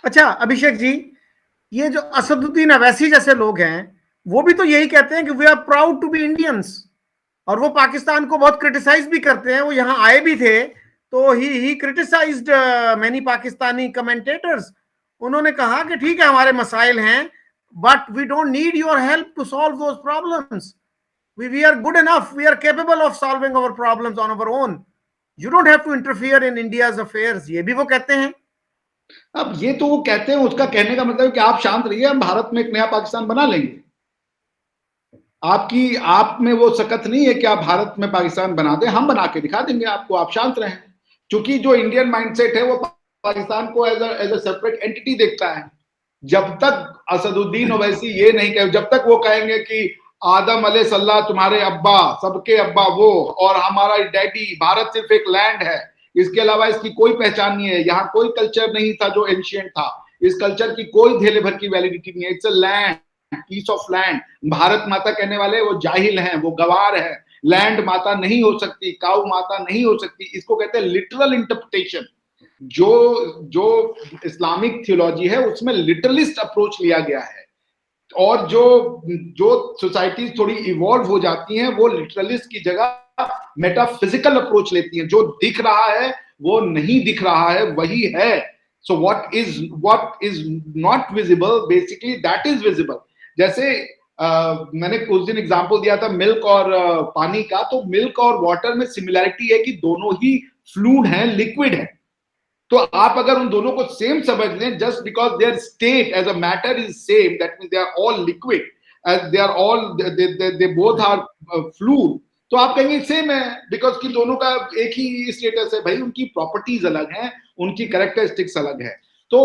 अच्छा अभिषेक जी, ये जो असदुद्दीन अवैसी जैसे लोग हैं, वो भी तो यही कहते हैं कि we are proud to be Indians, और वो पाकिस्तान को बहुत क्रिटिसाइज भी करते हैं। वो यहाँ आए भी थे, तो he criticized many Pakistani commentators. उन्होंने कहा कि ठीक है हमारे मसाइल हैं, but we don't need your help to solve those problems. we are good enough, we are capable of solving our problems on our own, you don't have to interfere in India's affairs, ये भी वो कहते हैं। अब ये तो वो कहते हैं, उसका कहने का मतलब है कि आप शांत रहिए, हम भारत में एक नया पाकिस्तान बना लेंगे। आपकी आप में वो सकत नहीं है कि आप भारत में पाकिस्तान बना दें, हम बना के दिखा देंगे आपको, आप शांत रहें। क्योंकि जो इंडियन माइंडसेट है वो पाकिस्तान को एज ए सेपरेट एंटिटी देखता है। जब तक असदुद्दीन ओवैसी ये नहीं कहे, जब तक वो कहेंगे कि आदम अलैहिस्सलाम तुम्हारे अब्बा, सबके अब्बा वो, और हमारा डैडी, भारत सिर्फ एक लैंड है, इसके अलावा इसकी कोई पहचान नहीं है, यहाँ कोई कल्चर नहीं था जो एंशियंट था, इस कल्चर की कोई धेले भर की वैलिडिटी नहीं है, it's a land, piece of land. Bharat Mata कहने वाले वो जाहिल हैं, वो गवार हैं। लैंड माता नहीं हो सकती, काऊ माता नहीं हो सकती, इसको कहते हैं लिटरल इंटरप्रिटेशन। जो जो इस्लामिक थियोलॉजी है उसमें लिटरलिस्ट अप्रोच लिया गया है, और जो जो सोसाइटीज थोड़ी इवॉल्व हो जाती हैं वो लिटरलिस्ट की जगह मेटाफिजिकल अप्रोच लेती हैं। जो दिख रहा है वो नहीं दिख रहा है, वही है। So what is not visible basically that is visible. जैसे मैंने कुछ दिन एग्जांपल दिया था मिल्क और पानी का, तो मिल्क और वाटर में सिमिलैरिटी है कि दोनों ही फ्लूइड हैं, लिक्विड है। तो आप अगर उन दोनों को सेम समझ लें, just because their state as a matter is same, that means they are all liquid, they are all they both are fluid, तो आप कहेंगे सेम है, बिकॉज कि दोनों का एक ही स्टेटस है। भाई उनकी प्रॉपर्टीज अलग हैं, उनकी कैरेक्टरिस्टिक्स अलग है। तो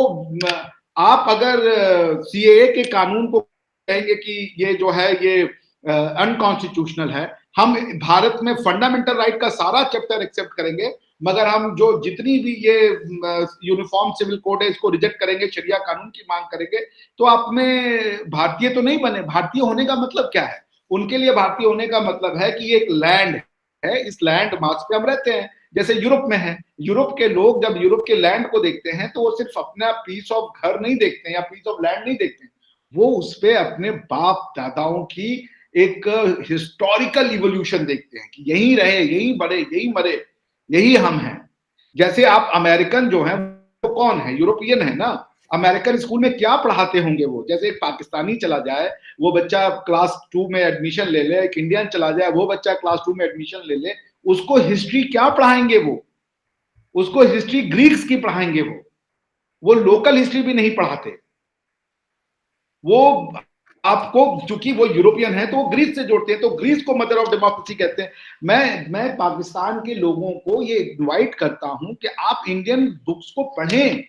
आप अगर सीएए के कानून को कहेंगे कि ये जो है ये अनकॉन्स्टिट्यूशनल है, हम भारत में फंडामेंटल राइट का सारा चैप्टर एक्सेप्ट करेंगे, मगर हम जो जितनी भी ये यूनिफॉर्म सिविल कोड है इसको रिजेक्ट करेंगे, शरिया कानून की मांग करेंगे, तो आप में भारतीय तो नहीं बने। भारतीय होने का मतलब क्या है? उनके लिए भारतीय होने का मतलब है कि एक लैंड है, इस लैंड मास पे हम रहते हैं, जैसे यूरोप में है। यूरोप के लोग जब यूरोप के लैंड को देखते हैं तो वो सिर्फ अपना पीस ऑफ घर नहीं देखते हैं या पीस ऑफ लैंड नहीं देखते हैं, वो उस पे अपने बाप दादाओं की एक हिस्टोरिकल इवोल्यूशन देखते हैं कि यही रहे, यही बढ़े, यही मरे, यही हम हैं। जैसे आप अमेरिकन जो है वो कौन है? यूरोपियन है ना। अमेरिकन स्कूल में क्या पढ़ाते होंगे वो? जैसे एक पाकिस्तानी चला जाए वो बच्चा क्लास 2 में एडमिशन ले ले, एक इंडियन चला जाए वो बच्चा क्लास 2 में एडमिशन ले ले, उसको हिस्ट्री क्या पढ़ाएंगे? वो उसको हिस्ट्री ग्रीक्स की पढ़ाएंगे, वो लोकल हिस्ट्री भी नहीं पढ़ाते। वो आपको, चूंकि वो यूरोपियन है तो वो ग्रीस से जोड़ते हैं, तो ग्रीस को मदर ऑफ डेमोक्रेसी कहते हैं। मैं पाकिस्तान के लोगों को ये इनवाइट करता हूं कि आप इंडियन बुक्स को पढ़ें,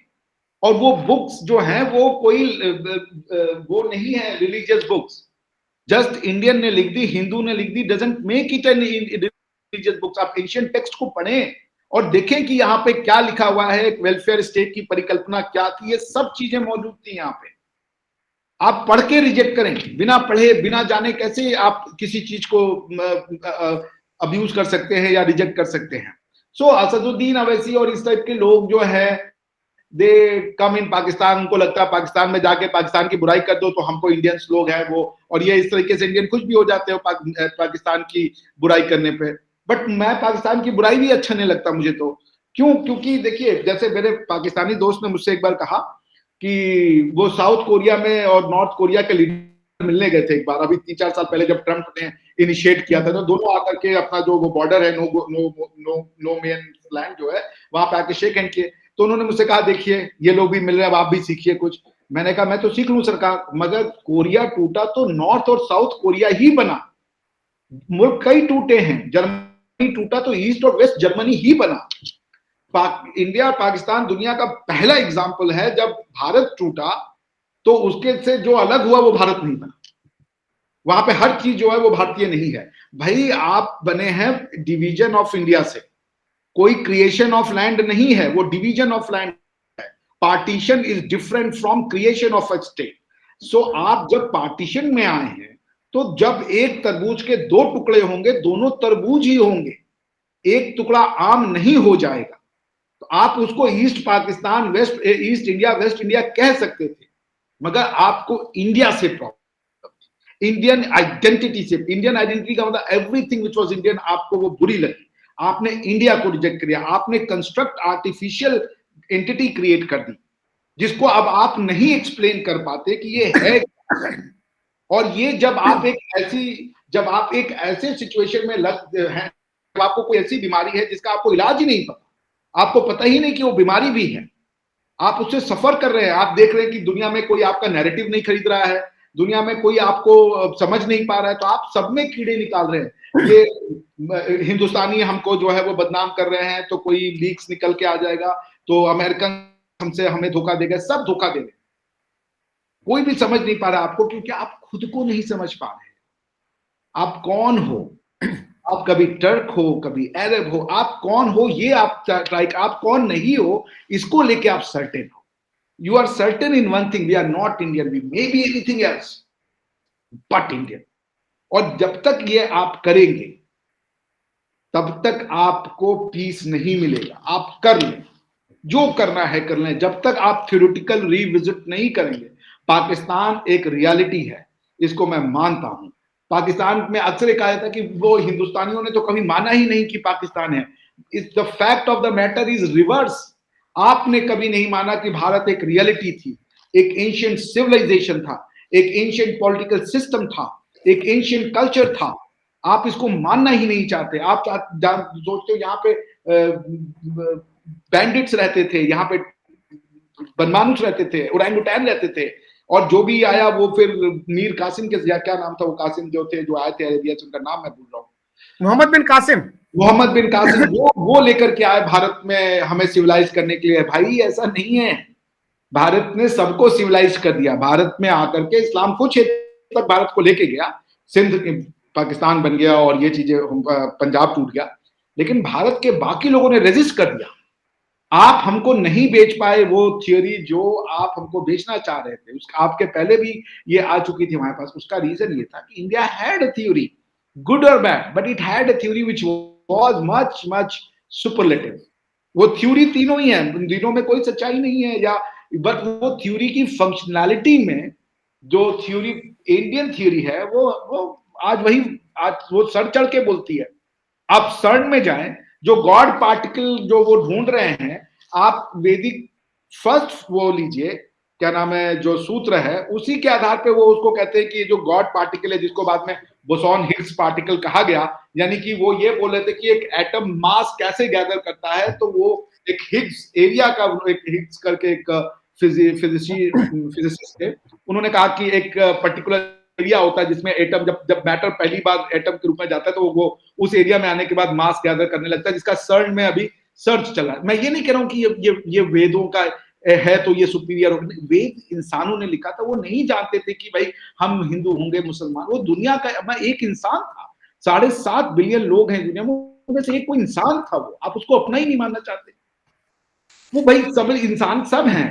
और वो बुक्स जो हैं वो कोई वो नहीं है रिलीजियस बुक्स। जस्ट इंडियन ने लिख दी, हिंदू ने लिख दी, doesn't make it an religious books. आप एशियन टेक्स्ट को पढ़ें और देखें कि यहाँ पे क्या लिखा हुआ है, एक वेलफेयर स्टेट की परिकल्पना क्या थी, ये सब चीजें मौजूद थी यहाँ पे। आप पढ़ के रिजेक्ट करें, बिना पढ़े बिना जाने कैसे आप किसी चीज को अब्यूज कर सकते हैं या रिजेक्ट कर सकते हैं? सो असदुद्दीन अवैसी और इस टाइप के लोग जो है दे कम इन पाकिस्तान, उनको लगता है पाकिस्तान में जाके पाकिस्तान की बुराई कर दो तो हमको इंडियंस लोग हैं वो, और ये इस तरीके से इंडियन खुश भी हो जाते हो पाकिस्तान की बुराई करने पे। बट मैं पाकिस्तान की बुराई भी अच्छा नहीं लगता मुझे तो। क्यों? क्योंकि देखिए, जैसे मेरे पाकिस्तानी दोस्त ने मुझसे एक बार कहा कि वो साउथ कोरिया में और नॉर्थ कोरिया के लीडर मिलने गए थे एक बार, अभी 3-4 साल पहले जब ट्रंप ने इनिशिएट किया था, तो दोनों आकर के अपना जो वो बॉर्डर है नो मैन लैंड जो है वहां पे आके शेक हैंड किए। तो उन्होंने मुझसे कहा देखिए ये लोग भी मिल रहे हैं, अब आप भी सीखिए कुछ। मैंने कहा मैं तो सीख लूं सरकार, मगर कोरिया टूटा तो नॉर्थ और साउथ कोरिया ही बना। मुल्क कई टूटे हैं, जर्मनी टूटा तो ईस्ट और वेस्ट जर्मनी ही बना। इंडिया पाकिस्तान दुनिया का पहला एग्जाम्पल है, जब भारत टूटा तो उसके से जो अलग हुआ वो भारत नहीं बना। वहां पे हर चीज जो है वो भारतीय नहीं है। भाई आप बने हैं डिवीजन ऑफ इंडिया से, कोई क्रिएशन ऑफ लैंड नहीं है, वो डिवीजन ऑफ लैंड है। Partition is different from creation of a state. So आप जब पार्टीशन में आए हैं तो जब एक तरबूज के दो टुकड़े होंगे, दोनों तरबूज ही होंगे, एक टुकड़ा आम नहीं हो जाएगा। तो आप उसको east Pakistan, west east India, waste India कह सकते थे, मगर आपको इंडिया से प्रॉब्लम, इंडियन आइडेंटिटी से, इंडियन आइडेंटिटी का मतलब एवरीथिंग विच वाज इंडियन आपको वो बुरी लगी, आपने इंडिया को रिजेक्ट किया, आपने कंस्ट्रक्ट आर्टिफिशियल एंटिटी क्रिएट कर दी जिसको अब आप नहीं एक्सप्लेन कर पाते कि ये है। और ये जब आप एक ऐसे सिचुएशन में लग हैं, जब आपको कोई ऐसी बीमारी है जिसका आपको इलाज ही नहीं पता, आपको पता ही नहीं कि वो बीमारी भी है, आप उससे सफर कर रहे हैं, आप देख रहे हैं कि दुनिया में कोई आपका नैरेटिव नहीं खरीद रहा है, दुनिया में कोई आपको समझ नहीं पा रहा है, तो आप सब में कीड़े निकाल रहे हैं। ये हिंदुस्तानी हमको जो है वो बदनाम कर रहे हैं, तो कोई लीक्स निकल के आ जाएगा, तो अमेरिकन हमसे हमें धोखा देगा, सब धोखा दे रहे, कोई भी समझ नहीं पा रहा आपको, क्योंकि आप खुद को नहीं समझ पा रहे। आप कौन हो, आप कभी टर्क हो, कभी अरब हो, आप कौन हो ये आप ट्राई, आप कौन नहीं हो इसको लेके आप सर्टेन हो। You are certain in one thing, we are not Indian, we may be anything else but Indian. और जब तक ये आप करेंगे तब तक आपको पीस नहीं मिलेगा। आप कर लें, जो करना है कर लें, जब तक आप थ्योरेटिकल रिविजिट नहीं करेंगे। पाकिस्तान एक रियलिटी है, इसको मैं मानता हूं। पाकिस्तान में अक्सर कहा जाता है कि वो हिंदुस्तानियों ने तो कभी माना ही नहीं कि पाकिस्तान है। इस the fact of the matter is reverse. आपने कभी नहीं माना कि भारत एक रियलिटी थी, एक एंशिएंट सिविलाइजेशन था, एक एंशिएंट पॉलिटिकल सिस्टम था, एक एंशिएंट कल्चर था। आप इसको मानना ही नहीं चाहते। आप सोचते हो यहाँ पे बैंडिट्स रहते थे, यहाँ पे बनमानुस रहते थे, ओरंगुटैन रहते थे, और जो भी आया वो फिर मीर कासिम के, क्या नाम था वो कासिम जो थे, जो आए थे अरेबिया से, उनका नाम मैं भूल रहा हूँ, मोहम्मद बिन कासिम। मोहम्मद बिन कासिम, वो लेकर के आए भारत में हमें सिविलाइज करने के लिए। भाई ऐसा नहीं है, भारत ने सबको सिविलाइज कर दिया। भारत में आकर के इस्लाम कुछ क्षेत्र तक भारत को लेके गया, सिंध पाकिस्तान बन गया और ये चीजें, पंजाब टूट गया, लेकिन भारत के बाकी लोगों ने रेजिस्ट कर दिया। आप हमको नहीं बेच पाए वो थ्योरी जो आप हमको बेचना चाह रहे थे, उसका आपके पहले भी ये आ चुकी थी हमारे पास। उसका रीजन ये था कि India had a theory, good और bad, but it had a theory which was much much superlative. वो थ्योरी तीनों ही है, उन तीनों में कोई सच्चाई नहीं है, या बट वो थ्योरी की फंक्शनैलिटी में जो थ्योरी इंडियन थ्योरी है वो आज वो सर चढ़ के बोलती है। आप सर्न में जाएं, जो गॉड पार्टिकल जो वो ढूंढ रहे हैं, आप वैदिक फर्स्ट वो लीजिए, क्या नाम है, जो सूत्र है, उसी के आधार पे वो उसको कहते हैं कि जो गॉड पार्टिकल है, जिसको बाद में बोसॉन हिग्स पार्टिकल कहा गया, यानी कि वो ये बोल रहे थे कि एक एटम मास कैसे गैदर करता है, तो वो एक हिग्स एरिया का, एक हिग्स करके एक फिजिसिस्ट थे, उन्होंने कहा कि एक पर्टिकुलर एरिया होता है जिसमें एटम, जब मैटर पहली बार एटम के रूप में जाता है, तो वो उस एरिया में आने के बाद मास गैदर करने लगता है, जिसका सर्च में अभी सर्च चल रहा है। मैं ये नहीं कह रहा हूं कि ये वेदों का है तो ये सुपीरियर हो, वेद इंसानों ने लिखा था, वो नहीं जानते थे कि भाई हम हिंदू होंगे, मुसलमान, वो दुनिया का, मैं एक इंसान था, 7.5 बिलियन लोग हैं दुनिया में, उनमें से एक कोई इंसान था, वो आप उसको अपना ही नहीं मानना चाहते। वो भाई सब इंसान सब हैं,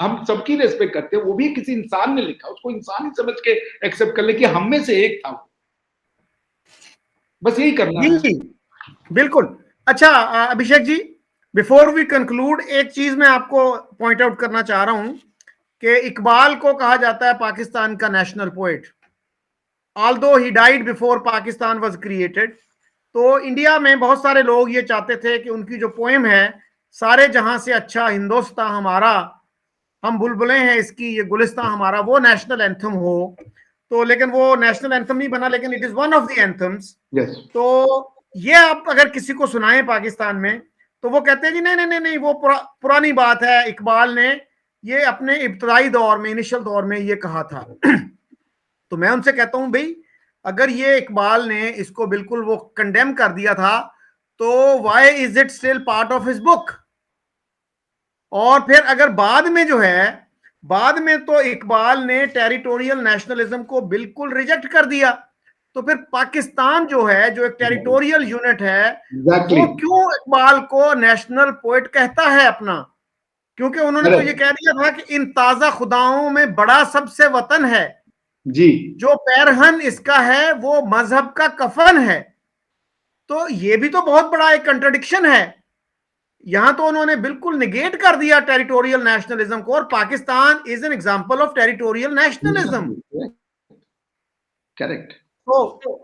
हम सबकी रेस्पेक्ट करते हैं, वो भी किसी इंसान ने लिखा, उसको इंसान ही समझ के एक्सेप्ट कर ले कि हम में से एक था। बस यही करना है। बिल्कुल। अच्छा Abhishek ji, before we conclude, एक चीज मैं आपको पॉइंट आउट करना चाह रहा हूं कि इकबाल को कहा जाता है पाकिस्तान का national poet, although he died before Pakistan was created. तो इंडिया में बहुत सारे लोग ये चाहते थे कि उनकी जो पोएम है, सारे जहां से अच्छा हिंदुस्तान हमारा, हम बुलबुलें हैं इसकी, ये गुलिस्तान हमारा, वो नेशनल एंथम हो। तो लेकिन वो नेशनल एंथम नहीं बना, लेकिन it is one of the anthems. तो ये आप अगर किसी को सुनाएं पाकिस्तान में, तो वो कहते हैं जी नहीं नहीं नहीं नहीं, वो पुरानी बात है, इकबाल ने ये अपने इब्तदाई दौर में, इनिशियल दौर में ये कहा था। तो मैं उनसे कहता हूं भाई, अगर ये इकबाल ने इसको बिल्कुल वो कंडेम कर दिया था, तो why is it still part of his book? और फिर अगर बाद में जो है, बाद में तो इकबाल ने टेरिटोरियल नेशनलिज्म को बिल्कुल रिजेक्ट कर दिया, तो फिर पाकिस्तान जो है, जो एक टेरिटोरियल यूनिट है, वो क्यों इकबाल को नेशनल पोएट कहता है अपना? क्योंकि उन्होंने तो ये कह दिया था कि इन ताजा खुदाओं में बड़ा सबसे वतन है जी, जो पैरहन इसका है वो मजहब का कफन है। तो ये भी तो बहुत बड़ा एक कंट्रडिक्शन है। यहां तो उन्होंने बिल्कुल निगेट कर दिया टेरिटोरियल नेशनलिज्म को, और Pakistan is an example of territorial nationalism. Correct. तो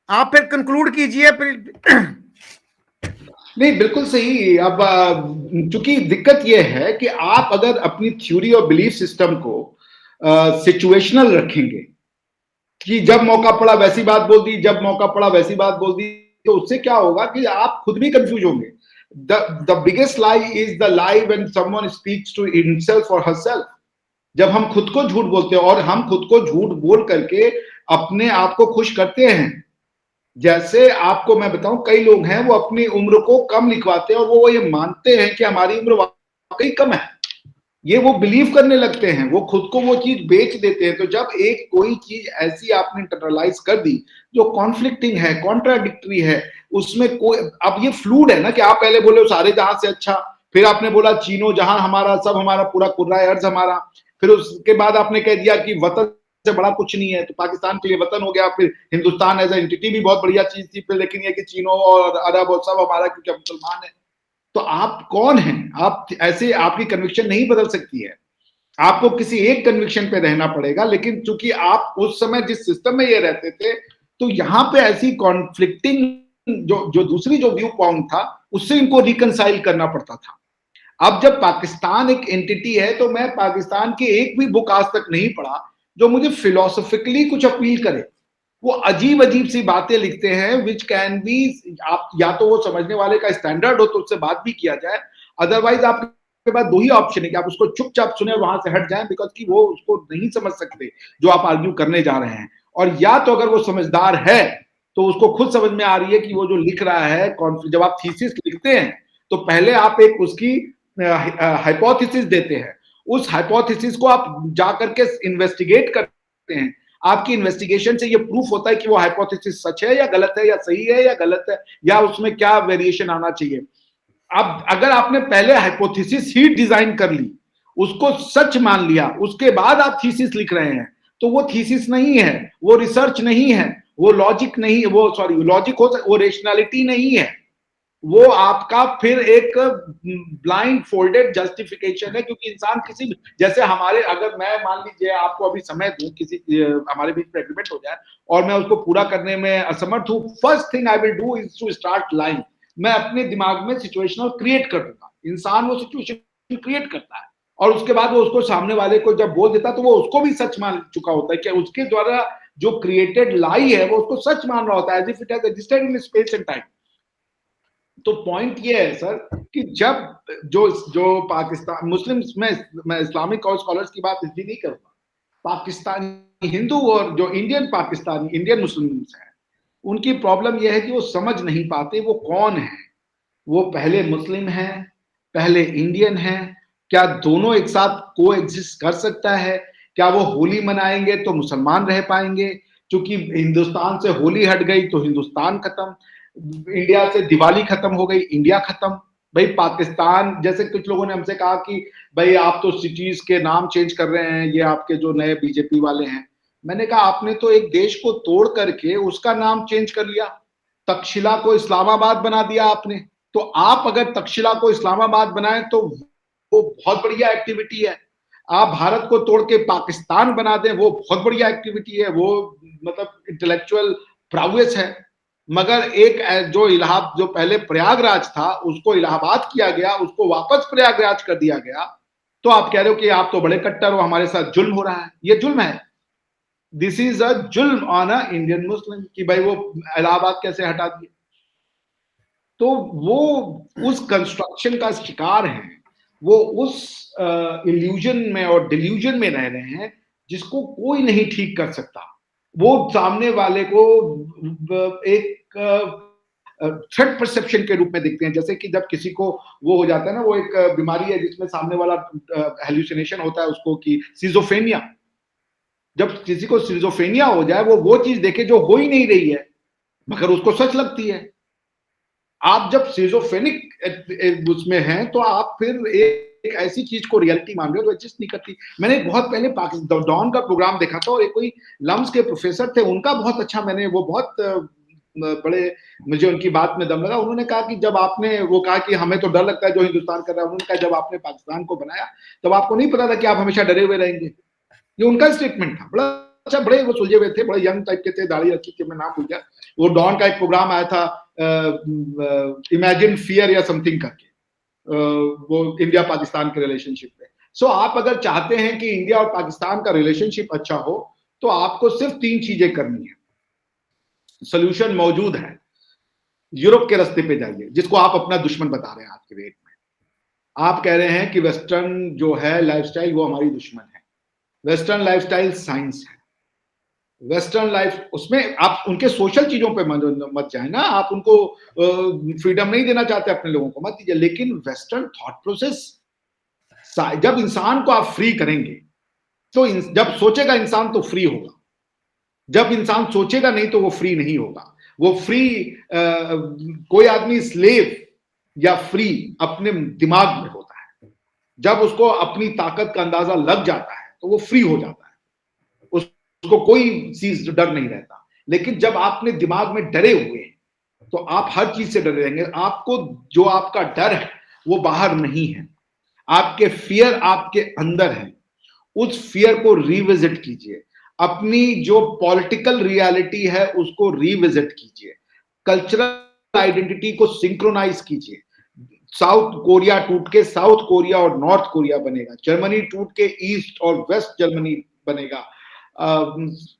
आप फिर कंक्लूड कीजिए फिर। नहीं, बिल्कुल सही। अब चूंकि दिक्कत यह है कि आप अगर अपनी थ्योरी और बिलीफ सिस्टम को सिचुएशनल रखेंगे कि जब मौका पड़ा वैसी बात बोल दी, जब मौका पड़ा वैसी बात बोल दी, तो उससे क्या होगा कि आप खुद भी कंफ्यूज होंगे। The biggest lie is the lie when someone speaks to himself और हरसेल्फ। जब हम खुद को झूठ बोलते हैं, और हम खुद को झूठ बोल करके अपने आप को खुश करते हैं। जैसे आपको मैं बताऊं, कई लोग हैं वो अपनी उम्र को कम लिखवाते हैं और वो ये मानते हैं कि हमारी उम्र वाकई कम है। ये वो बिलीव करने लगते हैं, वो खुद को वो चीज बेच देते हैं। तो जब एक कोई चीज ऐसी आपने इंटरनलाइज कर दी जो कॉन्फ्लिक्टिंग है, कॉन्ट्राडिक्टरी है, उसमें कोई, अब ये फ्लूड है ना कि आप पहले बोले सारे जहां से अच्छा, फिर आपने बोला चीनो जहां हमारा, सब हमारा, पूरा कुर्रा अर्ज हमारा, फिर उसके बाद आपने कह दिया कि वतन से बड़ा कुछ नहीं है, तो पाकिस्तान के लिए वतन हो गया। फिर हिंदुस्तान एज एंटिटी भी बहुत बढ़िया चीज थी, फिर लेकिन ये कि चीनो और अरब और सब हमारा क्योंकि हम मुसलमान है। तो आप कौन हैं? आप ऐसे, आपकी कन्विक्शन नहीं बदल सकती है, आपको किसी एक कन्विक्शन पे रहना पड़ेगा। लेकिन चूंकि आप उस समय जिस सिस्टम में ये रहते थे, तो यहाँ पे ऐसी कॉन्फ्लिक्टिंग जो दूसरी जो व्यू पॉइंट था, उससे इनको रिकंसाइल करना पड़ता था। अब जब पाकिस्तान एक एंटिटी है, तो मैं पाकिस्तान की एक भी बुक आज तक नहीं पढ़ा जो मुझे फिलोसॉफिकली कुछ अपील करे। वो अजीब अजीब सी बातें लिखते हैं विच कैन बी, आप या तो वो समझने वाले का स्टैंडर्ड हो तो उससे बात भी किया जाए, अदरवाइज आपके पास दो ही ऑप्शन है कि आप उसको चुपचाप सुने और वहां से हट जाएं, बिकॉज कि वो उसको नहीं समझ सकते जो आप आर्ग्यू करने जा रहे हैं। और या तो अगर वो समझदार है तो उसको खुद समझ में आ रही है कि वो जो लिख रहा है, जब आप थीसिस लिखते हैं तो पहले आप एक उसकी हाइपोथेसिस देते हैं, उस हाइपोथेसिस को आप जाकर के इन्वेस्टिगेट करते हैं। आपकी इन्वेस्टिगेशन से ये प्रूफ होता है कि वो हाइपोथेसिस सच है या गलत है, या सही है या गलत है, या उसमें क्या वेरिएशन आना चाहिए। अब अगर आपने पहले हाइपोथेसिस ही डिजाइन कर ली, उसको सच मान लिया, उसके बाद आप थीसिस लिख रहे हैं, तो वो थीसिस नहीं है, वो रिसर्च नहीं है, वो लॉजिक नहीं, वो सॉरी लॉजिक हो, वो रेशनैलिटी नहीं है, वो आपका फिर एक ब्लाइंड फोल्डेड जस्टिफिकेशन है। क्योंकि इंसान किसी, जैसे हमारे, अगर मैं मान लीजिए आपको अभी समय दूं, किसी हमारे बीच में एग्रीमेंट हो जाए और मैं उसको पूरा करने में असमर्थ हूं, first thing I will do is to start lying. मैं अपने दिमाग में सिचुएशनल क्रिएट कर दूंगा। इंसान वो सिचुएशन क्रिएट करता है और उसके बाद वो उसको सामने वाले को जब बोल देता है तो वो उसको भी सच मान चुका होता है कि उसके द्वारा जो क्रिएटेड लाई है वो उसको सच मान रहा होता है, as if it has existed in space and time. तो पॉइंट ये है सर कि जब जो पाकिस्तान मुस्लिम, मैं इस्लामिक और स्कॉलर्स की बात इसलिए नहीं करूंगा, पाकिस्तानी हिंदू और जो इंडियन पाकिस्तानी, इंडियन मुस्लिम्स हैं, उनकी प्रॉब्लम यह है कि वो समझ नहीं पाते वो कौन है। वो पहले मुस्लिम है, पहले इंडियन है, क्या दोनों एक साथ को एग्जिस्ट कर सकता है? क्या वो होली मनाएंगे तो मुसलमान रह पाएंगे? क्योंकि हिंदुस्तान से होली हट गई तो हिंदुस्तान खत्म, इंडिया से दिवाली खत्म हो गई, इंडिया खत्म। भाई पाकिस्तान, जैसे कुछ लोगों ने हमसे कहा कि भाई आप तो सिटीज के नाम चेंज कर रहे हैं, ये आपके जो नए बीजेपी वाले हैं। मैंने कहा आपने तो एक देश को तोड़ करके उसका नाम चेंज कर लिया, तक्षशिला को इस्लामाबाद बना दिया आपने। तो आप अगर तक्षशिला को इस्लामाबाद बनाएं तो वो बहुत बढ़िया एक्टिविटी है। आप भारत को तोड़ के पाकिस्तान बना दें, वो बहुत बढ़िया एक्टिविटी है, वो मतलब इंटेलेक्चुअल प्राउएस है। मगर एक जो इलाहाबाद, जो पहले प्रयागराज था उसको इलाहाबाद किया गया, उसको वापस प्रयागराज कर दिया गया, तो आप कह रहे हो कि आप तो बड़े कट्टर हो, हमारे साथ जुल्म हो रहा है। ये जुल्म है, दिस इज अ जुल्म ऑन अ इंडियन मुस्लिम कि भाई वो इलाहाबाद कैसे हटा दिए। तो वो उस कंस्ट्रक्शन का शिकार है, वो उस इल्यूजन में और डिल्यूजन में रह रहे हैं जिसको कोई नहीं ठीक कर सकता। वो सामने वाले को एक थ्रेट परसेप्शन के रूप में देखते हैं। जैसे कि जब किसी को वो हो जाता है ना, वो एक बीमारी है जिसमें सामने वाला हेल्यूसिनेशन होता है उसको, कि सिजोफ्रेनिया। जब किसी को सिजोफ्रेनिया हो जाए, वो चीज देखे जो हो ही नहीं रही है मगर उसको सच लगती है। आप जब सिजोफ्रेनिक उसमें हैं तो आप फिर एक ऐसी चीज को रियलिटी मान रहे हो जो एग्जिस्ट नहीं करती। मैंने बहुत पहले पाकिस्तान डॉन का प्रोग्राम देखा था और एक कोई लम्स के प्रोफेसर थे, उनका बहुत अच्छा, मैंने वो बहुत बड़े मुझे उनकी बात में दम लगा। उन्होंने कहा कि जब आपने वो कहा कि हमें तो डर लगता है जो हिंदुस्तान कर रहा है, उन्होंने कहा जब आपने पाकिस्तान को बनाया तब आपको नहीं पता था कि आप हमेशा डरे हुए रहेंगे। ये उनका स्टेटमेंट था। बड़ा अच्छा, बड़े वो सुलझे हुए थे, बड़े यंग टाइप के थे, दाढ़ी रखी थी, मैं नाम भूल गया। वो डॉन का एक प्रोग्राम आया था, इमेजिन फियर या समथिंग करके, वो इंडिया पाकिस्तान के रिलेशनशिप पे। सो आप अगर चाहते हैं कि इंडिया और पाकिस्तान का रिलेशनशिप अच्छा हो तो आपको सिर्फ 3 चीजें करनी है। सोल्यूशन मौजूद है, यूरोप के रास्ते पे जाइए, जिसको आप अपना दुश्मन बता रहे हैं आज के डेट में। आप कह रहे हैं कि वेस्टर्न जो है लाइफस्टाइल वो हमारी दुश्मन है। वेस्टर्न लाइफस्टाइल साइंस है। वेस्टर्न लाइफ, उसमें आप उनके सोशल चीजों पे मत जाए ना, आप उनको फ्रीडम नहीं देना चाहते अपने लोगों को, मत दीजिए। लेकिन वेस्टर्न थॉट प्रोसेस, जब इंसान को आप फ्री करेंगे तो जब सोचेगा इंसान तो फ्री होगा, जब इंसान सोचेगा नहीं तो वो फ्री नहीं होगा। वो फ्री कोई आदमी स्लेव या फ्री अपने दिमाग में होता है। जब उसको अपनी ताकत का अंदाजा लग जाता है तो वो फ्री हो जाता है, उसको कोई चीज डर नहीं रहता। लेकिन जब आपने दिमाग में डरे हुए हैं तो आप हर चीज से डरे रहेंगे। आपको जो आपका डर है वो बाहर नहीं है, आपके फियर आपके अंदर है। उस फियर को रिविजिट कीजिए, अपनी जो पॉलिटिकल रियलिटी है उसको रिविजिट कीजिए, कल्चरल आइडेंटिटी को सिंक्रोनाइज कीजिए। साउथ कोरिया टूट के साउथ कोरिया और नॉर्थ कोरिया बनेगा, जर्मनी टूट के ईस्ट और वेस्ट जर्मनी बनेगा,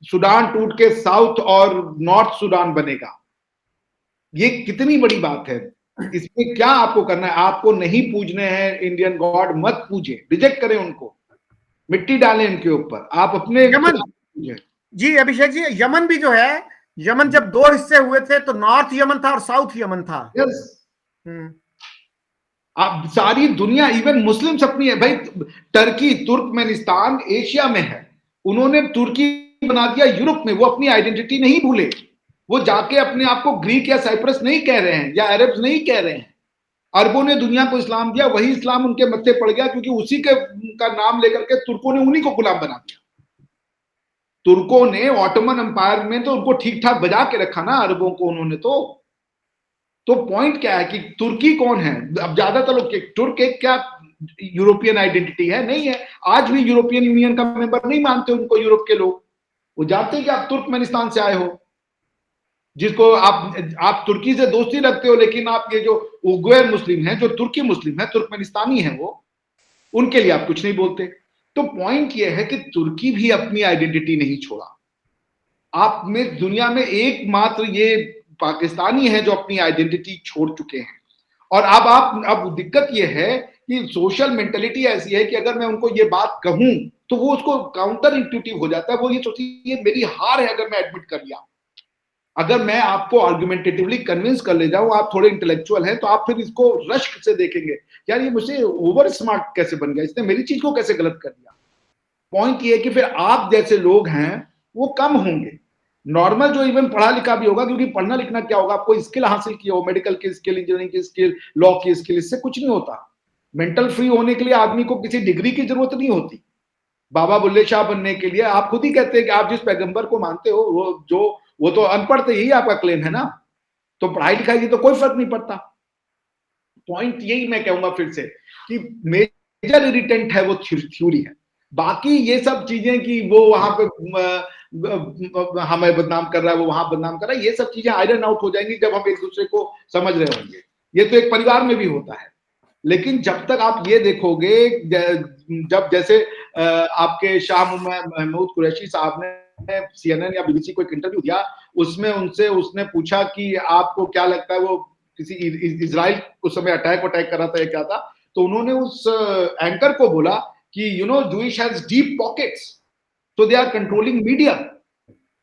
सूडान टूट के साउथ और नॉर्थ सूडान बनेगा। ये कितनी बड़ी बात है। इसमें क्या आपको करना है? आपको नहीं पूजने हैं इंडियन गॉड, मत पूजे, रिजेक्ट करें उनको, मिट्टी डालें इनके ऊपर, आप अपने यमन जी, अभिषेक जी, यमन भी जो है, यमन जब 2 हिस्से हुए थे तो नॉर्थ यमन था और साउथ यमन था। यस, आप सारी दुनिया, इवन मुस्लिम्स अपनी है भाई। टर्की, तुर्कमेनिस्तान एशिया में है, उन्होंने तुर्की बना दिया यूरोप में। वो अपनी आइडेंटिटी नहीं भूले, वो जाके अपने आप को ग्रीक या साइप्रस नहीं कह रहे हैं या अरब्स नहीं कह रहे हैं। अरबों ने दुनिया को इस्लाम दिया, वही इस्लाम उनके मत्थे पड़ गया, क्योंकि उसी के का नाम लेकर के तुर्कों ने उन्हीं को गुलाम बना दिया। तुर्कों ने ऑटोमन एम्पायर में तो उनको ठीक ठाक बजा के रखा ना, अरबों को उन्होंने तो पॉइंट क्या है कि तुर्की कौन है? अब ज्यादातर लोग तुर्क एक क्या यूरोपियन आइडेंटिटी है? नहीं है। आज भी यूरोपियन यूनियन का मेंबर नहीं मानते उनको यूरोप के लोग। वो जानते हैं कि आप तुर्कमेनिस्तान से आए हो, जिसको आप तुर्की से दोस्ती रखते हो, लेकिन आप ये जो उग्र मुस्लिम हैं, जो तुर्की मुस्लिम है, तुर्कमेनिस्तानी है, वो उनके लिए आप कुछ नहीं बोलते। तो पॉइंट ये है कि तुर्की भी अपनी आइडेंटिटी नहीं छोड़ा। आप में दुनिया में एकमात्र ये पाकिस्तानी है जो अपनी आइडेंटिटी छोड़ चुके हैं। और अब दिक्कत ये है कि सोशल मेंटेलिटी ऐसी है कि अगर मैं उनको ये बात कहूं तो वो उसको काउंटर इंट्यूटिव हो जाता है। वो ये सोचती है ये मेरी हार है अगर मैं एडमिट कर लिया। अगर मैं आपको आर्गुमेंटेटिवली कन्विंस कर ले जाऊं, आप थोड़े इंटेलेक्चुअल हैं, तो आप फिर इसको रश्क से देखेंगे, यार ये मुझसे ओवर स्मार्ट कैसे बन गया, इसने मेरी चीज को कैसे गलत कर दिया। पॉइंट ये है कि फिर आप जैसे लोग हैं वो कम होंगे। नॉर्मल जो इवन पढ़ा लिखा भी होगा, क्योंकि पढ़ना लिखना क्या होगा, आपको स्किल हासिल किया हो, मेडिकल की स्किल, इंजीनियरिंग की स्किल, लॉ की स्किल, इससे कुछ नहीं होता। मेंटल फ्री होने के लिए आदमी को किसी डिग्री की जरूरत नहीं होती। बाबा बुल्ले शाह बनने के लिए आप खुद ही कहते हैं कि आप जिस पैगंबर को मानते हो वो तो अनपढ़ थे, यही आपका क्लेम है ना। तो पढ़ाई लिखाई की तो कोई फर्क नहीं पड़ता। पॉइंट यही मैं कहूंगा फिर से कि मेजर इरिटेंट है वो थ्योरी है। बाकी ये सब चीजें कि वो वहां पे हमें बदनाम कर रहा है, वो वहां बदनाम कर रहा है, ये सब चीजें आयरन आउट हो जाएंगी जब हम एक दूसरे को समझ रहे होंगे। ये तो एक परिवार में भी होता है। लेकिन जब तक आप ये देखोगे, जब जैसे आपके शाह महमूद कुरैशी साहब ने CNN या BBC को एक इंटरव्यू दिया, उसमें उसने पूछा कि आपको क्या लगता है, वो किसी इजराइल उस समय अटैक कर रहा था या क्या था, तो उन्होंने उस एंकर को बोला कि Jewish has deep pockets, so they are controlling media।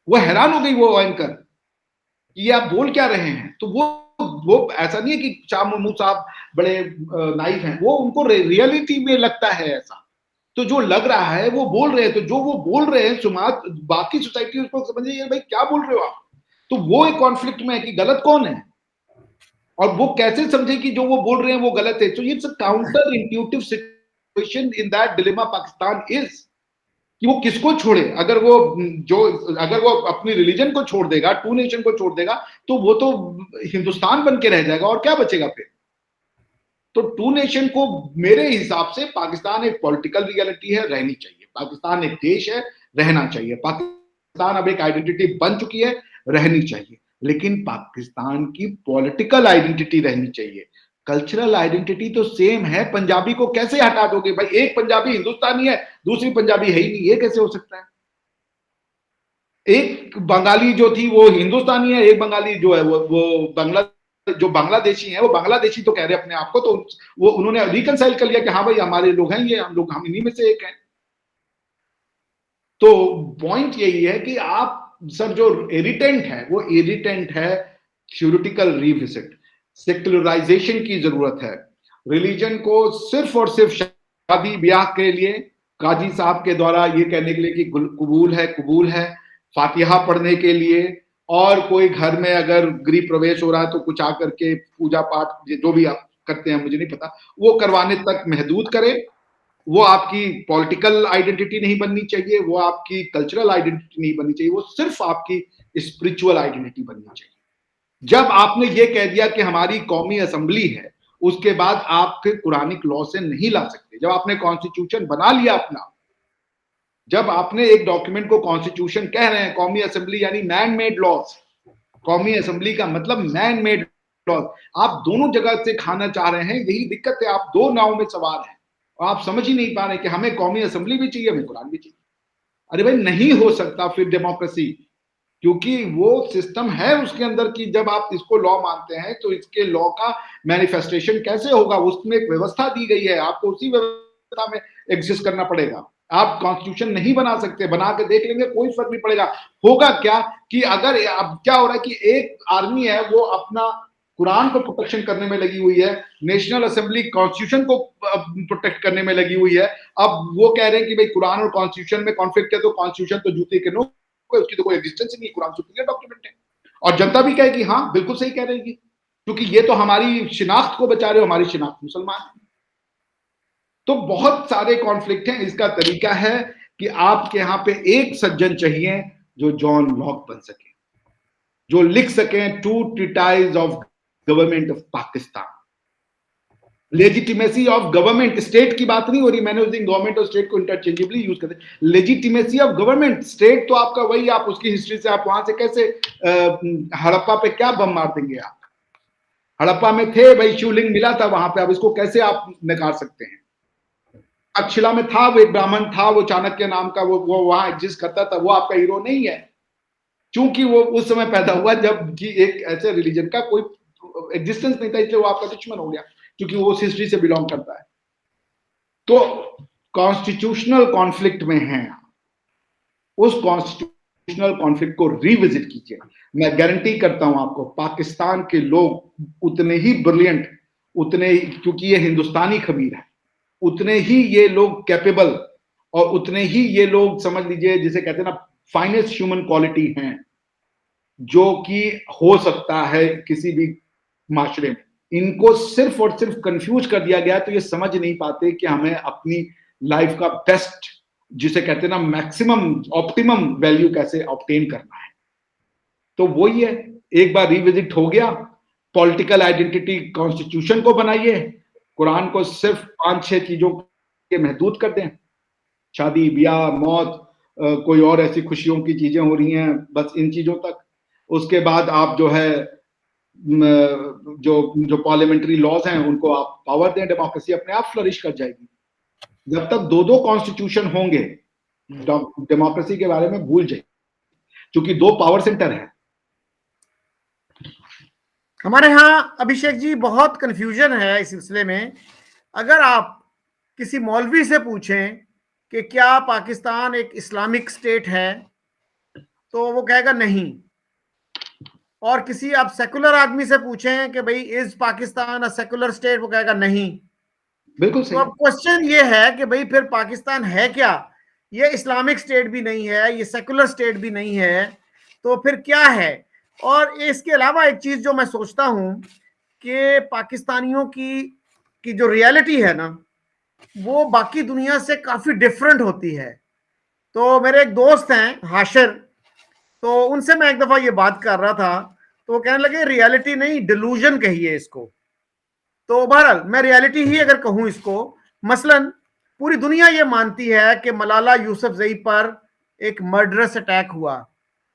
वो हैरान हो गई वो एंकर कि ये आप बोल क्या रहे हैं। तो वो ऐसा नहीं है कि शाह महमूद साहब बड़े नाइफ हैं, वो उनको रियलिटी में लगता है ऐसा। तो जो लग रहा है वो बोल रहे हैं, तो जो वो बोल रहे हैं समाज, बाकी सोसाइटी उसको समझिए भाई क्या बोल रहे हो आप। तो वो एक कॉन्फ्लिक्ट में है कि गलत कौन है, और वो कैसे समझे कि जो वो बोल रहे हैं वो गलत है। तो it's a counter intuitive situation in that dilemma Pakistan is. कि वो किसको छोड़े। अगर वो अपनी रिलीजन को छोड़ देगा, टू नेशन को छोड़ देगा, तो वो तो हिंदुस्तान बन के रह जाएगा और क्या बचेगा फिर। तो टू नेशन को मेरे हिसाब से पाकिस्तान एक पॉलिटिकल रियलिटी है, रहनी चाहिए। पाकिस्तान एक देश है, रहना चाहिए। पाकिस्तान अब एक आइडेंटिटी बन चुकी है, रहनी चाहिए। लेकिन पाकिस्तान की पॉलिटिकल आइडेंटिटी रहनी चाहिए। कल्चरल आइडेंटिटी तो सेम है। पंजाबी को कैसे हटा दोगे भाई? एक पंजाबी हिंदुस्तानी है, दूसरी पंजाबी है ही नहीं, ये कैसे हो सकता है? एक बंगाली जो थी वो हिंदुस्तानी है, एक बंगाली जो है वो बांग्लादेशी है, वो बांग्लादेशी तो कह रहे अपने आप को, तो वो उन्होंने रिकंसाइल कर लिया कि हाँ भाई हमारे लोग हैं, ये हम इन्हीं में से एक हैं। तो पॉइंट यही है कि आप सर जो इरिटेंट है वो इरिटेंट है थ्योरेटिकल रिविजिट। सेक्युलराइजेशन की जरूरत है। रिलीजन को सिर्फ और सिर्फ शादी ब्याह के लिए, काजी साहब के द्वारा ये कहने के लिए कि कबूल है, फातिहा पढ़ने के लिए, और कोई घर में अगर गृह प्रवेश हो रहा है तो कुछ आकर के पूजा पाठ जो भी आप करते हैं मुझे नहीं पता, वो करवाने तक महदूद करें। वो आपकी पॉलिटिकल आइडेंटिटी नहीं बननी चाहिए, वो आपकी कल्चरल आइडेंटिटी नहीं बननी चाहिए, वो सिर्फ आपकी स्पिरिचुअल आइडेंटिटी बननी चाहिए। जब आपने ये कह दिया कि हमारी कौमी असेंबली है, उसके बाद आप फिर कुरानिक लॉ से नहीं ला सकते। जब आपने कॉन्स्टिट्यूशन बना लिया अपना, जब आपने एक डॉक्यूमेंट को कॉन्स्टिट्यूशन कह रहे हैं, कौमी असेंबली यानी मैन मेड लॉज, कौमी असेंबली का मतलब मैन मेड लॉज, आप दोनों जगह से खाना चाह रहे हैं। यही दिक्कत है, आप दो नाव में सवार हैं और आप समझ ही नहीं पा रहे कि हमें कौमी असेंबली भी चाहिए, हमें कुरान भी चाहिए। अरे भाई नहीं हो सकता फिर डेमोक्रेसी, क्योंकि वो सिस्टम है उसके अंदर की। जब आप इसको लॉ मानते हैं तो इसके लॉ का मैनिफेस्टेशन कैसे होगा? उसमें एक व्यवस्था दी गई है, आपको उसी व्यवस्था में एग्जिस्ट करना पड़ेगा। आप कॉन्स्टिट्यूशन नहीं बना सकते, बना के देख लेंगे कोई फर्क नहीं पड़ेगा। होगा क्या कि अगर अब क्या हो रहा है कि एक आर्मी है वो अपना कुरान को प्रोटेक्शन करने में लगी हुई है, नेशनल असेंबली कॉन्स्टिट्यूशन को प्रोटेक्ट करने में लगी हुई है। अब वो कह रहे हैं कि भाई कुरान और कॉन्स्टिट्यूशन में कॉन्फ्लिक्ट है, तो कॉन्स्टिट्यूशन तो जूते के नो, उसकी तो कोई एग्जिस्टेंस ही नहीं, कुरान सुपीरियर डॉक्यूमेंट है। और जनता भी कहेगी हाँ बिल्कुल सही कह रही है, क्योंकि ये तो हमारी शिनाख्त को बचा रहे हो, हमारी शिनाख्त मुसलमान है। तो बहुत सारे कॉन्फ्लिक्ट हैं। इसका तरीका है कि आपके यहां पे एक सज्जन चाहिए जो जॉन लॉक बन सके, जो लिख सके two treatise of government of Pakistan. Legitimacy of government, state की बात नहीं हो रही, मैंने उस दिन गवर्नमेंट और स्टेट को इंटरचेंजेबली यूज करते। लेजिटिमेसी ऑफ गवर्नमेंट, स्टेट तो आपका वही, आप उसकी हिस्ट्री से आप वहां से कैसे हड़प्पा पे क्या बम मार देंगे? आप हड़प्पा में थे भाई, शिवलिंग मिला था वहां पे, अब इसको कैसे आप नकार सकते हैं? तक्षशिला में था, वो एक ब्राह्मण था, वो चाणक्य नाम का, वो वहां एग्जिस्ट करता था, वो आपका हीरो नहीं है, क्योंकि वो उस समय पैदा हुआ जब कि एक ऐसे रिलीजन का कोई एग्जिस्टेंस नहीं था, इसलिए वो आपका दुश्मन हो गया, क्योंकि वो उस हिस्ट्री से बिलोंग करता है। तो कॉन्स्टिट्यूशनल कॉन्फ्लिक्ट में है, उस कॉन्स्टिट्यूशनल कॉन्फ्लिक्ट को रिविजिट कीजिए। मैं गारंटी करता हूं आपको, पाकिस्तान के लोग उतने ही ब्रिलियंट, उतने, क्योंकि ये हिंदुस्तानी खबीर है, उतने ही ये लोग कैपेबल, और उतने ही ये लोग समझ लीजिए जिसे कहते हैं ना फाइनेस्ट ह्यूमन क्वालिटी हैं, जो कि हो सकता है किसी भी माशरे में। इनको सिर्फ और सिर्फ कंफ्यूज कर दिया गया, तो ये समझ नहीं पाते कि हमें अपनी लाइफ का बेस्ट, जिसे कहते हैं ना मैक्सिमम ऑप्टिमम वैल्यू कैसे ऑब्टेन करना है। तो वो ही है, एक बार रिविजिट हो गया, पॉलिटिकल आइडेंटिटी कॉन्स्टिट्यूशन को बनाइए, कुरान को सिर्फ 5-6 चीजों के महदूद कर दें, शादी ब्याह मौत, कोई और ऐसी खुशियों की चीजें हो रही हैं, बस इन चीजों तक। उसके बाद आप जो है जो पार्लियामेंट्री लॉज हैं उनको आप पावर दें, डेमोक्रेसी अपने आप फ्लरिश कर जाएगी। जब तक दो कॉन्स्टिट्यूशन होंगे, डेमोक्रेसी के बारे में भूल जाइए, क्योंकि 2 पावर सेंटर है। हमारे यहाँ अभिषेक जी बहुत कंफ्यूजन है इस सिलसिले में। अगर आप किसी मौलवी से पूछें कि क्या पाकिस्तान एक इस्लामिक स्टेट है, तो वो कहेगा नहीं। और किसी आप सेकुलर आदमी से पूछें कि भाई is Pakistan a secular state, वो कहेगा नहीं। बिल्कुल तो सही। अब क्वेश्चन ये है कि भाई फिर पाकिस्तान है क्या? ये इस्लामिक स्टेट भी नहीं है, ये सेकुलर स्टेट भी नहीं है, तो फिर क्या है? और इसके अलावा एक चीज जो मैं सोचता हूं कि पाकिस्तानियों की जो रियलिटी है ना, वो बाकी दुनिया से काफी डिफरेंट होती है। तो मेरे एक दोस्त हैं हाशिर, तो उनसे मैं एक दफा ये बात कर रहा था, तो वो कहने लगे रियलिटी नहीं डिलूजन कहिए इसको। तो बहरहाल मैं रियलिटी ही अगर कहूं इसको, मसलन पूरी दुनिया ये मानती है कि मलाला यूसुफजई पर एक मर्डरस अटैक हुआ,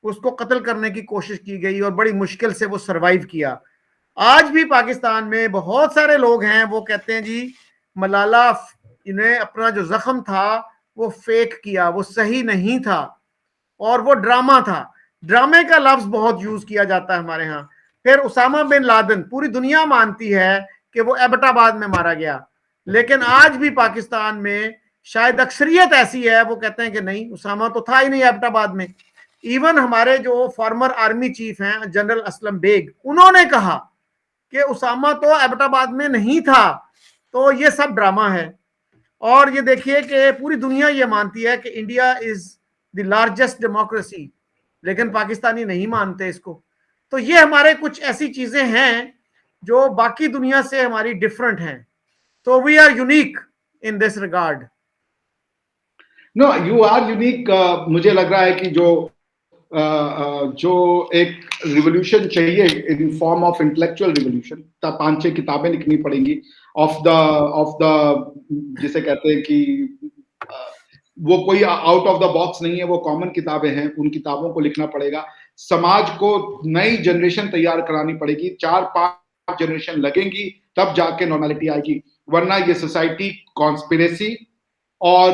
उसको कत्ल करने की कोशिश की गई और बड़ी मुश्किल से वो सरवाइव किया। आज भी पाकिस्तान में बहुत सारे लोग हैं वो कहते हैं जी मलाला इन्हें अपना जो जख्म था वो फेक किया, वो सही नहीं था और वो ड्रामा था। ड्रामे का लफ्ज बहुत यूज किया जाता है हमारे यहाँ। फिर उसामा बिन लादेन, पूरी दुनिया मानती है कि वो एबटाबाद में मारा गया, लेकिन आज भी पाकिस्तान में शायद अक्सरियत ऐसी है वो कहते हैं कि नहीं, उसामा तो था ही नहीं एबटाबाद में। इवन हमारे जो फॉर्मर आर्मी चीफ हैं जनरल असलम बेग, उन्होंने कहा कि उसामा तो एबटाबाद में नहीं था, तो ये सब ड्रामा है। और ये देखिए कि पूरी दुनिया ये मानती है कि India is the largest democracy, लेकिन पाकिस्तानी नहीं मानते इसको। तो ये हमारे कुछ ऐसी चीजें हैं जो बाकी दुनिया से हमारी डिफरेंट हैं। तो we are unique in this regard. No, you are unique. मुझे लग रहा है कि जो एक रिवोल्यूशन चाहिए in form of intellectual revolution, तब 5-6 किताबें लिखनी पड़ेंगी ऑफ द जिसे कहते हैं कि वो कोई आउट ऑफ द बॉक्स नहीं है, वो कॉमन किताबें हैं, उन किताबों को लिखना पड़ेगा। समाज को नई जनरेशन तैयार करानी पड़ेगी, 4-5 जनरेशन लगेंगी तब जाके नॉर्मलिटी आएगी, वरना ये सोसाइटी कॉन्स्पिरेसी और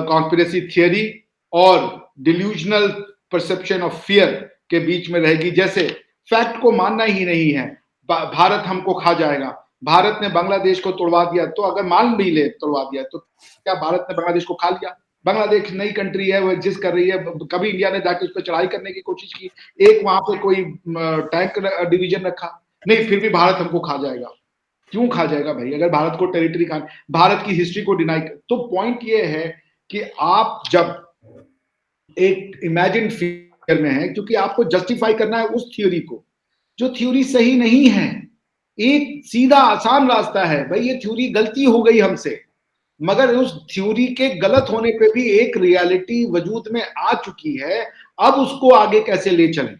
कॉन्स्पिरेसी थियरी और डिल्यूजनल परसेप्शन ऑफ फियर के बीच में रहेगी। जैसे फैक्ट को मानना ही नहीं है, भारत हमको खा जाएगा, भारत ने बांग्लादेश को तोड़वा दिया, तो अगर मान भी ले तोड़वा दिया तो क्या भारत ने बांग्लादेश को खा लिया? बांग्लादेश नई कंट्री है, वो एग्जिस्ट कर रही है। कभी इंडिया ने जाके उस पर चढ़ाई करने की कोशिश की, एक वहां पे कोई टैंक डिवीजन रखा? नहीं, फिर भी भारत हमको खा जाएगा। क्यों खा जाएगा भाई? अगर भारत को टेरिटरी खा, भारत की हिस्ट्री को डिनाई कर, तो पॉइंट ये है कि आप जब एक इमेजिन फियर में है, क्योंकि आपको जस्टिफाई करना है उस थ्योरी को जो थ्योरी सही नहीं है। एक सीधा आसान रास्ता है भाई, ये थ्योरी गलती हो गई हमसे, मगर उस थ्योरी के गलत होने पे भी एक रियलिटी वजूद में आ चुकी है, अब उसको आगे कैसे ले चलें?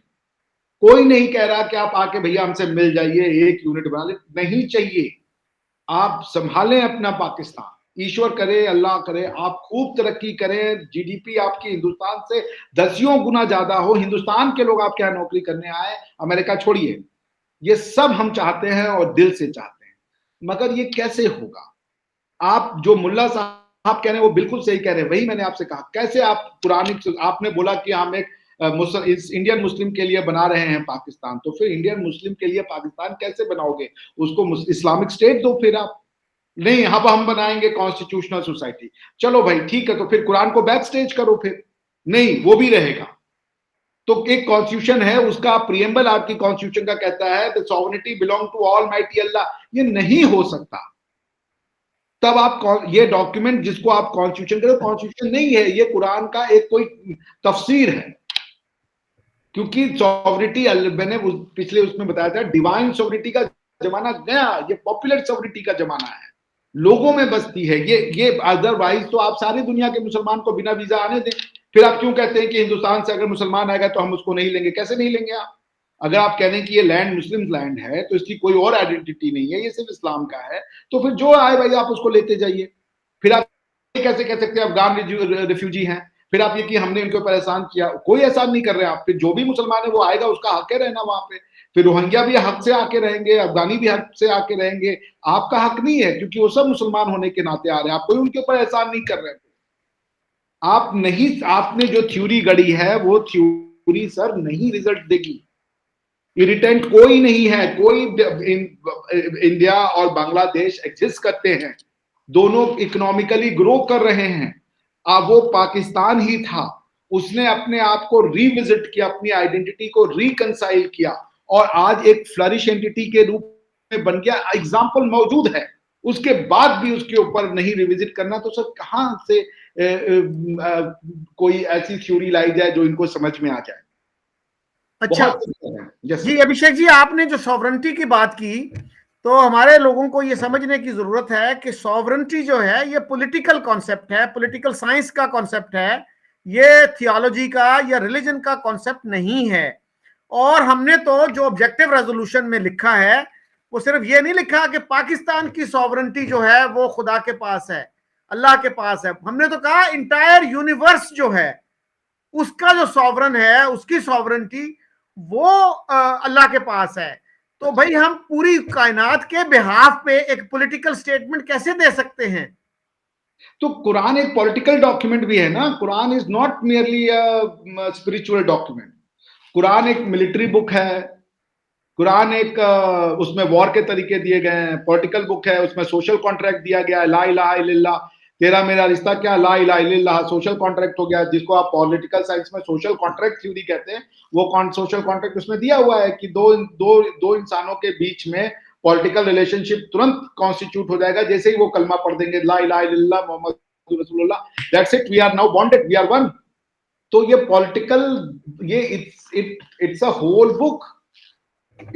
कोई नहीं कह रहा कि आप आके भैया हमसे मिल जाइए, एक यूनिट बना ले, नहीं चाहिए। आप संभालें अपना पाकिस्तान, ईश्वर करे, अल्लाह करे, आप खूब तरक्की करें, जीडीपी आपकी हिंदुस्तान से 10 गुना ज्यादा हो, हिंदुस्तान के लोग आपके यहाँ नौकरी करने आए, अमेरिका छोड़िए। ये सब हम चाहते हैं और दिल से चाहते हैं, मगर ये कैसे होगा? आप जो मुल्ला साहब कह रहे हैं वो बिल्कुल सही कह रहे हैं, वही मैंने आपसे कहा। कैसे आप पुरानी, आपने बोला कि हम एक इंडियन मुस्लिम के लिए बना रहे हैं पाकिस्तान, तो फिर इंडियन मुस्लिम के लिए पाकिस्तान कैसे बनाओगे? उसको इस्लामिक स्टेट दो फिर आप। नहीं, अब हम बनाएंगे कॉन्स्टिट्यूशनल सोसाइटी। चलो भाई ठीक है, तो फिर कुरान को बैक स्टेज करो फिर। नहीं, वो भी रहेगा। तो एक कॉन्स्टिट्यूशन है, उसका प्रियम्बल आपकी कॉन्स्टिट्यूशन का कहता है the sovereignty belong to Almighty Allah. ये नहीं हो सकता। तब आप ये डॉक्यूमेंट जिसको आप कॉन्स्टिट्यूशन करो, कॉन्स्टिट्यूशन नहीं है, ये कुरान का एक कोई तफसीर है। क्योंकि सॉवरेनिटी, मैंने पिछले उसमें बताया था, डिवाइन सॉवरेनिटी का जमाना गया, ये पॉपुलर सॉवरेनिटी का जमाना है, लोगों में बसती है ये। अदरवाइज तो आप सारी दुनिया के मुसलमान को बिना वीजा आने दें। फिर आप क्यों कहते हैं कि हिंदुस्तान से अगर मुसलमान आएगा तो हम उसको नहीं लेंगे? कैसे नहीं लेंगे आप? अगर आप कह रहे हैं कि ये लैंड मुस्लिम लैंड है तो इसकी कोई और आइडेंटिटी नहीं है, ये सिर्फ इस्लाम का है, तो फिर जो आए भाई आप उसको लेते जाइए। फिर आप कैसे कह सकते हैं अफगान रिफ्यूजी हैं? फिर आप ये कि हमने इनके ऊपर एहसान किया, कोई एहसान नहीं कर रहे आप। फिर जो भी मुसलमान है वो आएगा, उसका हक है रहना वहां पे। फिर रोहिंग्या भी हक से आके रहेंगे, अफगानी भी हक से आके रहेंगे। आपका हक नहीं है, क्योंकि वो सब मुसलमान होने के नाते आ रहे हैं, आप कोई उनके ऊपर एहसान नहीं कर रहे। आप नहीं, आपने जो थ्योरी गढ़ी है वो थ्योरी सर नहीं रिजल्ट देगी। इरिटेंट कोई नहीं है, कोई इंडिया और बांग्लादेश एग्जिस्ट करते हैं, दोनों इकोनॉमिकली ग्रो कर रहे हैं। अब वो पाकिस्तान ही था, उसने अपने आप को रिविजिट किया, अपनी आइडेंटिटी को रिकंसाइल किया और आज एक फ्लरिश एंटिटी के रूप में बन गया। एग्जाम्पल मौजूद है, उसके बाद भी उसके ऊपर नहीं रिविजिट करना, तो सर कहां से कोई ऐसी थ्योरी लाई जाए जो इनको समझ में आ जाए? अच्छा जी, अभिषेक जी, आपने जो सॉवरेनिटी की बात की, तो हमारे लोगों को ये समझने की जरूरत है कि सॉवरेनिटी जो है ये पॉलिटिकल कॉन्सेप्ट है, पॉलिटिकल साइंस का कॉन्सेप्ट है। ये थियोलॉजी का या रिलीजन का कॉन्सेप्ट नहीं है। और हमने तो जो ऑब्जेक्टिव रेजोल्यूशन में लिखा है वो सिर्फ ये नहीं लिखा कि पाकिस्तान की सॉवरेंटी जो है वो खुदा के पास है, अल्लाह के पास है। हमने तो कहा इंटायर यूनिवर्स जो है उसका जो सॉवरन है, उसकी सॉवरेंटी वो अल्लाह के पास है। तो भाई हम पूरी कायनात के बिहाफ पे एक पॉलिटिकल स्टेटमेंट कैसे दे सकते हैं? तो कुरान एक पॉलिटिकल डॉक्यूमेंट भी है ना। Quran is not merely a spiritual document. Quran एक मिलिट्री बुक है। कुरान एक उसमें वॉर के तरीके दिए गए हैं। पॉलिटिकल बुक है, उसमें सोशल कॉन्ट्रैक्ट दिया गया है। ला इलाहा इल्लल्लाह, तेरा मेरा रिश्ता क्या, ला इलाहा इल्लल्लाह सोशल कॉन्ट्रैक्ट हो गया, जिसको आप पॉलिटिकल साइंस में सोशल कॉन्ट्रैक्ट थ्योरी कहते हैं। वो सोशल कॉन्ट्रैक्ट उसमें दिया हुआ है कि दो इंसानों के बीच में पॉलिटिकल रिलेशनशिप तुरंत कॉन्स्टिट्यूट हो जाएगा जैसे ही वो कलमा पढ़ देंगे, ला इलाहा इल्लल्लाह मोहम्मद रसूलुल्लाह, that's it, we are now bonded, we are one. तो ये पॉलिटिकल, ये it's a whole book,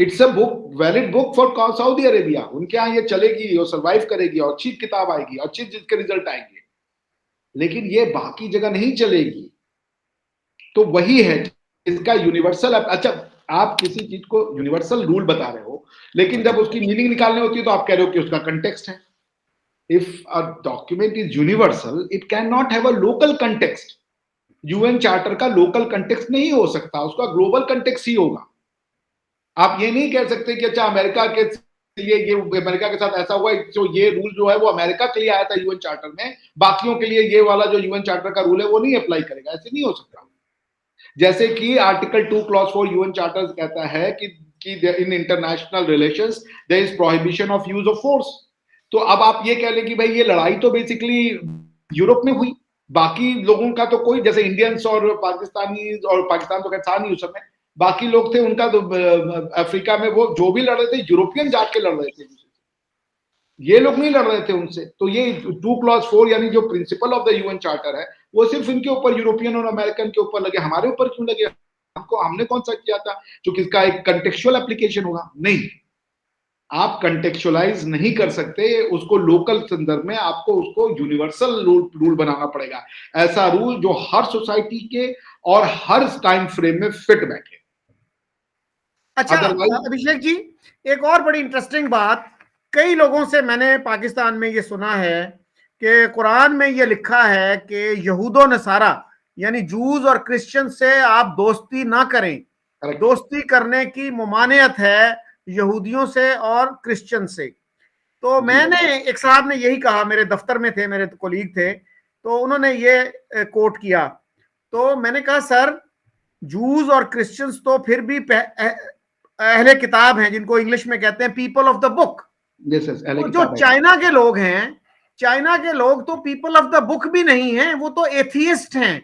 it's a book, valid book for Saudi Arabia. उनके यहाँ ये चलेगी और सर्वाइव करेगी और अच्छी किताब आएगी, अच्छी चीज के रिजल्ट आएंगे, लेकिन ये बाकी जगह नहीं चलेगी। तो वही है इसका यूनिवर्सल। अच्छा, आप किसी चीज को यूनिवर्सल रूल बता रहे हो, लेकिन जब उसकी मीनिंग निकालनी होती है तो आप कह रहे हो कि उसका कंटेक्स्ट है। If a document is universal, it can not have a local context. UN charter का लोकल कंटेक्स्ट नहीं हो सकता, उसका ग्लोबल कंटेक्स्ट ही होगा। आप ये नहीं कह सकते कि अच्छा अमेरिका के लिए ये अमेरिका के साथ ऐसा हुआ, जो ये रूल जो है वो अमेरिका के लिए आया था यूएन चार्टर में, बाकियों के लिए ये वाला जो यूएन चार्टर का रूल है वो नहीं अप्लाई करेगा। ऐसे नहीं हो सकता। जैसे कि आर्टिकल 2 क्लॉज 4 यूएन चार्टर कहता है कि in international relations there is prohibition of use of force. तो अब आप ये कह लें कि भाई ये लड़ाई तो बेसिकली यूरोप में हुई, बाकी लोगों का तो कोई, जैसे इंडियंस और पाकिस्तानी, और पाकिस्तान तो था नहीं उस समय, बाकी लोग थे उनका तो अफ्रीका में वो जो भी लड़ रहे थे यूरोपियन जाके लड़ रहे थे, ये लोग नहीं लड़ रहे थे उनसे। तो ये 2 क्लॉज 4 यानी जो principle of the UN charter है वो सिर्फ इनके ऊपर, यूरोपियन और अमेरिकन के ऊपर लगे, हमारे ऊपर क्यों लगे? हमने कौन सा किया था जो कि इसका एक कंटेक्चुअल एप्लीकेशन होगा? नहीं, आप कंटेक्चुअलाइज नहीं कर सकते उसको लोकल संदर्भ में, आपको उसको यूनिवर्सल रूल बनाना पड़ेगा। ऐसा रूल जो हर सोसाइटी के और हर टाइम फ्रेम में फिट बैठे। अच्छा अभिषेक जी, एक और बड़ी इंटरेस्टिंग बात, कई लोगों से मैंने पाकिस्तान में ये सुना है कि कुरान में ये लिखा है कि यहूदो नसारा यानी जूज और क्रिश्चियन से आप दोस्ती ना करें। दोस्ती करने की मुमानियत है यहूदियों से और क्रिश्चियन से। तो मैंने, एक साहब ने यही कहा, मेरे दफ्तर में थे, मेरे कोलीग थे, तो उन्होंने ये कोट किया। तो मैंने कहा सर, जूज और क्रिश्चियंस तो फिर भी अहले किताब हैं, जिनको इंग्लिश में कहते हैं पीपल ऑफ द बुक। तो जो चाइना के लोग हैं, चाइना के लोग तो पीपल ऑफ द बुक भी नहीं हैं, वो तो एथियस्ट हैं।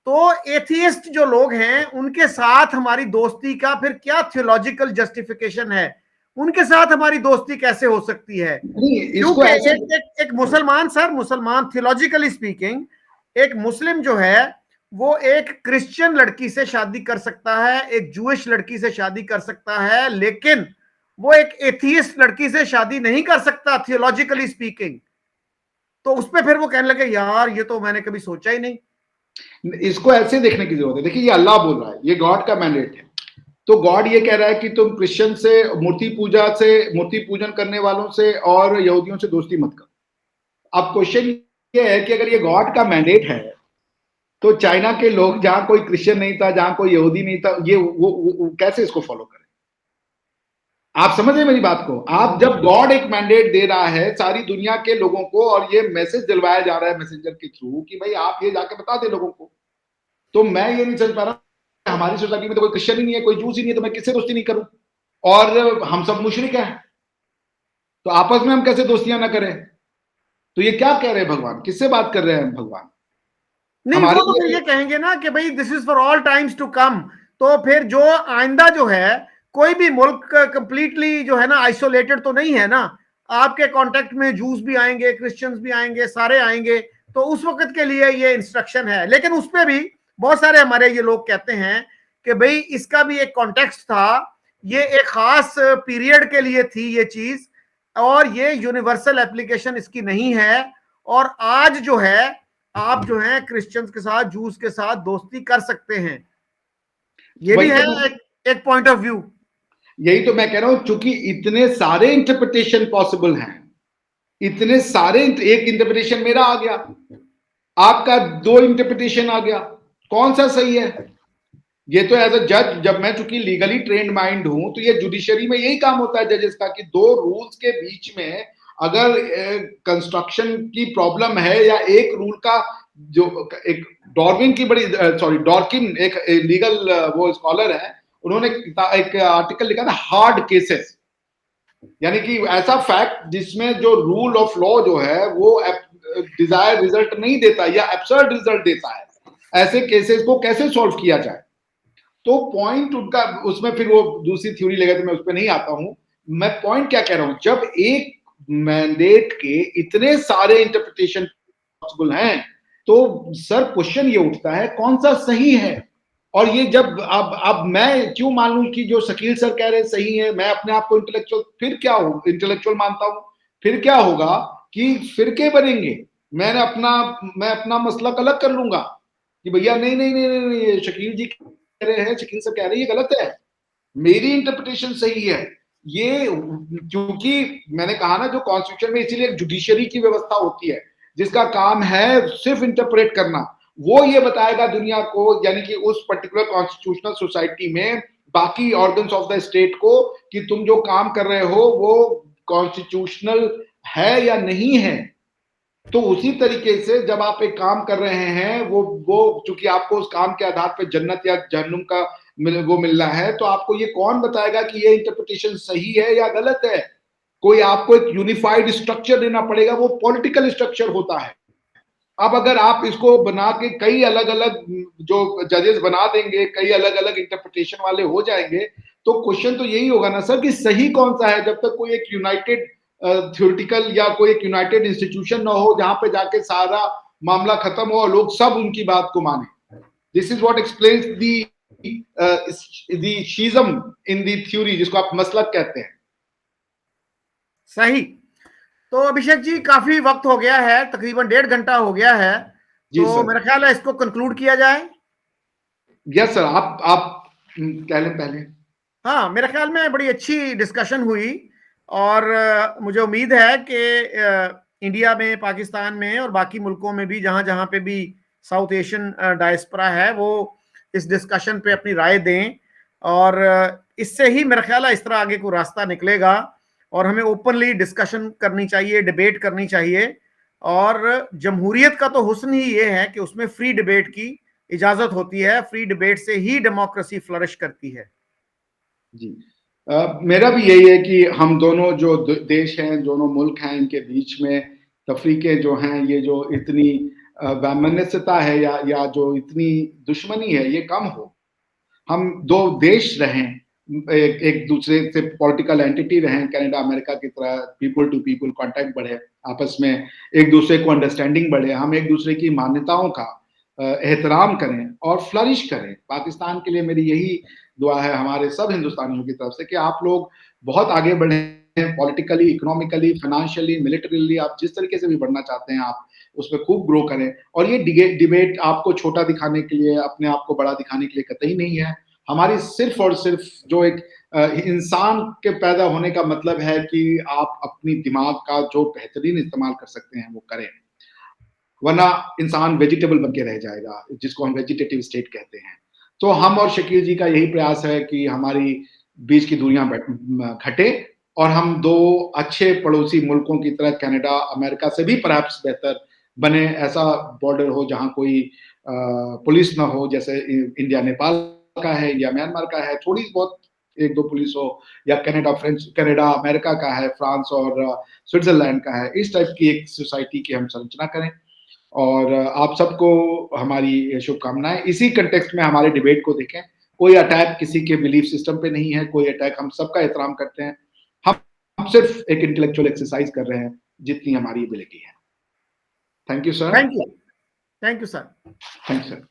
तो एथियस्ट जो लोग हैं उनके साथ हमारी दोस्ती का फिर क्या थियोलॉजिकल जस्टिफिकेशन है? उनके साथ हमारी दोस्ती कैसे हो सकती है? क्योंकि एक मुसलमान, सर मुसलमान थियोलॉजिकली स्पीकिंग, एक मुस्लिम जो है वो एक क्रिश्चियन लड़की से शादी कर सकता है, एक जूइश लड़की से शादी कर सकता है, लेकिन वो एक एथियस्ट लड़की से शादी नहीं कर सकता थियोलॉजिकली स्पीकिंग। तो उस पर फिर वो कहने लगे यार ये तो मैंने कभी सोचा ही नहीं। इसको ऐसे देखने की जरूरत है। देखिए ये अल्लाह बोल रहा है, ये गॉड का मैंडेट है। तो गॉड ये कह रहा है कि तुम क्रिश्चियन से, मूर्ति पूजा से, मूर्ति पूजन करने वालों से और यहूदियों से दोस्ती मत करो। अब क्वेश्चन ये है कि अगर ये गॉड का मैंडेट है तो चाइना के लोग, जहां कोई क्रिश्चियन नहीं था, जहां कोई यहूदी नहीं था, ये वो कैसे इसको फॉलो करें? आप समझ रहे मेरी बात को? आप जब गॉड एक मैंडेट दे रहा है सारी दुनिया के लोगों को और ये मैसेज दिलवाया जा रहा है मैसेंजर के थ्रू कि भाई आप ये जाके बता दे लोगों को, तो मैं ये नहीं समझ पा रहा, हमारी सोसाइटी में तो कोई क्रिश्चियन ही नहीं है, कोई जूस ही नहीं है, तो मैं किससे दोस्ती नहीं करूं? और हम सब मुशरिक हैं, तो आपस में हम कैसे दोस्तियां ना करें? तो ये क्या कह रहे हैं भगवान? किससे बात कर रहे हैं भगवान? नहीं, वो तो फिर ये कहेंगे ना कि भाई this is for all times to come. तो फिर जो आइंदा जो है, कोई भी मुल्क कंप्लीटली जो है ना आइसोलेटेड तो नहीं है ना, आपके कांटेक्ट में जूस भी आएंगे, क्रिश्चियंस भी आएंगे, सारे आएंगे। तो उस वक्त के लिए ये इंस्ट्रक्शन है। लेकिन उस पर भी बहुत सारे हमारे ये लोग कहते हैं कि भाई इसका भी एक कॉन्टेक्स्ट था, ये एक खास पीरियड के लिए थी ये चीज, और ये यूनिवर्सल एप्लीकेशन इसकी नहीं है। और आज जो है आप जो है क्रिश्चियंस के साथ, जूस के साथ दोस्ती कर सकते हैं। ये भी वही है तो एक पॉइंट ऑफ व्यू। यही तो मैं कह रहा हूं, चूंकि इतने सारे इंटरप्रिटेशन पॉसिबल हैं, इतने सारे, एक इंटरप्रिटेशन मेरा आ गया, आपका दो इंटरप्रिटेशन आ गया, कौन सा सही है? ये तो एज अ जज, जब मैं चूंकि लीगली ट्रेंड माइंड हूं, तो ये जुडिशरी में यही काम होता है जजेस का, कि दो रूल्स के बीच में अगर कंस्ट्रक्शन की प्रॉब्लम है, या एक रूल का जो एक डॉर्विन की बड़ी सॉरी डॉर्किन एक लीगल वो स्कॉलर है, उन्होंने एक आर्टिकल लिखा था हार्ड केसेस, यानी कि ऐसा फैक्ट जिसमें जो रूल ऑफ लॉ जो है वो डिजायर रिजल्ट नहीं देता या एब्सर्ड रिजल्ट देता है, ऐसे केसेस को कैसे सॉल्व किया जाए। तो पॉइंट उनका उसमें, फिर वो दूसरी थ्योरी लगा, तो मैं उस पर नहीं आता हूं। मैं पॉइंट क्या कह रहा हूं, जब एक मैंडेट के इतने सारे इंटरप्रिटेशन पॉसिबल हैं, तो सर क्वेश्चन ये उठता है कौन सा सही है। और ये जब अब मैं क्यों मान लूं कि जो शकील सर कह रहे हैं सही है, मैं अपने आप को इंटेलेक्चुअल, फिर क्या हो, इंटेलेक्चुअल मानता हूं, फिर क्या होगा कि फिरके बनेंगे, मैं अपना मसलक अलग कर लूंगा कि भैया नहीं नहीं नहीं नहीं, नहीं, ये शकील जी कह रहे हैं, शकील सर कह रहे हैं, ये गलत है, मेरी इंटरप्रिटेशन सही है। ये क्योंकि मैंने कहा ना, जो कॉन्स्टिट्यूशन में इसीलिए जुडिशरी की व्यवस्था होती है जिसका काम है सिर्फ इंटरप्रेट करना, वो ये बताएगा दुनिया को, यानी कि उस पर्टिकुलर कॉन्स्टिट्यूशनल सोसाइटी में बाकी ऑर्गन्स ऑफ द स्टेट को, कि तुम जो काम कर रहे हो वो कॉन्स्टिट्यूशनल है या नहीं है। तो उसी तरीके से जब आप एक काम कर रहे हैं, वो चूंकि आपको उस काम के आधार पर जन्नत या जहन्नुम का वो मिलना है, तो आपको ये कौन बताएगा कि ये इंटरप्रिटेशन सही है या गलत है? कोई आपको एक यूनिफाइड स्ट्रक्चर देना पड़ेगा, वो पॉलिटिकल स्ट्रक्चर होता है। अब अगर आप इसको बना के कई अलग अलग जो जजेस बना देंगे, कई अलग अलग इंटरप्रिटेशन वाले हो जाएंगे, तो क्वेश्चन तो यही होगा ना सर कि सही कौन सा है, जब तक कोई एक यूनाइटेड थ्योरेटिकल या कोई एक यूनाइटेड इंस्टीट्यूशन ना हो जहां पे जाके सारा मामला खत्म हो और लोग सब उनकी बात को माने। This is what explains the schism in the theory, जिसको आप मसलक कहते हैं। सही। तो अभिषेक जी, काफी वक्त हो गया है, तकरीबन 1.5 घंटा हो गया है, जी तो सर। मेरा ख्याल है इसको कंक्लूड किया जाए। यस सर, आप कह लें पहले। हाँ, मेरे ख्याल में बड़ी अच्छी डिस्कशन हुई, और मुझे उम्मीद है कि इंडिया में, पाकिस्तान में और बाकी मुल्कों में भी, जहां जहां पे भी साउथ एशियन डायस्पोरा है, वो इस डिस्कशन पे अपनी राय दें, और इससे ही मेरा ख्याल है इस तरह आगे को रास्ता निकलेगा। और हमें ओपनली डिस्कशन करनी चाहिए, डिबेट करनी चाहिए, और जमहूरियत का तो हुस्न ही ये है कि उसमें फ्री डिबेट की इजाजत होती है। फ्री डिबेट से ही डेमोक्रेसी फ्लरिश करती है। जी। मेरा भी यही है कि हम दोनों जो देश हैं, दोनों मुल्क हैं, इनके बीच में तफरीके जो हैं, ये जो इतनी वैमनस्यता है या जो इतनी दुश्मनी है, ये कम हो। हम दो देश रहें, एक दूसरे से पॉलिटिकल एंटिटी रहें, कनाडा अमेरिका की तरह पीपल टू पीपल कांटेक्ट बढ़े, आपस में एक दूसरे को अंडरस्टैंडिंग बढ़े, हम एक दूसरे की मान्यताओं का एहतराम करें और फ्लरिश करें। पाकिस्तान के लिए मेरी यही दुआ है, हमारे सब हिंदुस्तानियों की तरफ से, कि आप लोग बहुत आगे बढ़े, पॉलिटिकली, इकोनॉमिकली, फाइनेंशियली, मिलिटरीली, आप जिस तरीके से भी बढ़ना चाहते हैं, आप उसमें खूब ग्रो करें। और ये डिबेट आपको छोटा दिखाने के लिए, अपने आप को बड़ा दिखाने के लिए कतई नहीं है। हमारी सिर्फ और सिर्फ जो एक इंसान के पैदा होने का मतलब है कि आप अपनी दिमाग का जो बेहतरीन इस्तेमाल कर सकते हैं वो करें, वरना इंसान वेजिटेबल बन के रह जाएगा, जिसको हम वेजिटेटिव स्टेट कहते हैं। तो हम और शकील जी का यही प्रयास है कि हमारी बीच की दूरियां घटे, और हम दो अच्छे पड़ोसी मुल्कों की तरह कनाडा अमेरिका से भी परहैप्स बेहतर बने। ऐसा बॉर्डर हो जहां कोई पुलिस ना हो, जैसे इंडिया नेपाल का है या म्यांमार का है, थोड़ी बहुत एक दो पुलिस हो, या कनाडा अमेरिका का है, फ्रांस और स्विट्जरलैंड का है, इस टाइप की एक सोसाइटी की हम संरचना करें। और आप सबको हमारी शुभकामनाएं। इसी कंटेक्स्ट में हमारे डिबेट को देखें, कोई अटैक किसी के बिलीफ सिस्टम पे नहीं है, कोई अटैक, हम सबका एहतराम करते हैं। हम सिर्फ एक इंटेलेक्चुअल एक्सरसाइज कर रहे हैं जितनी हमारी एबिलिटी है। Thank you sir. Thank you. Thank you sir. Thank you sir.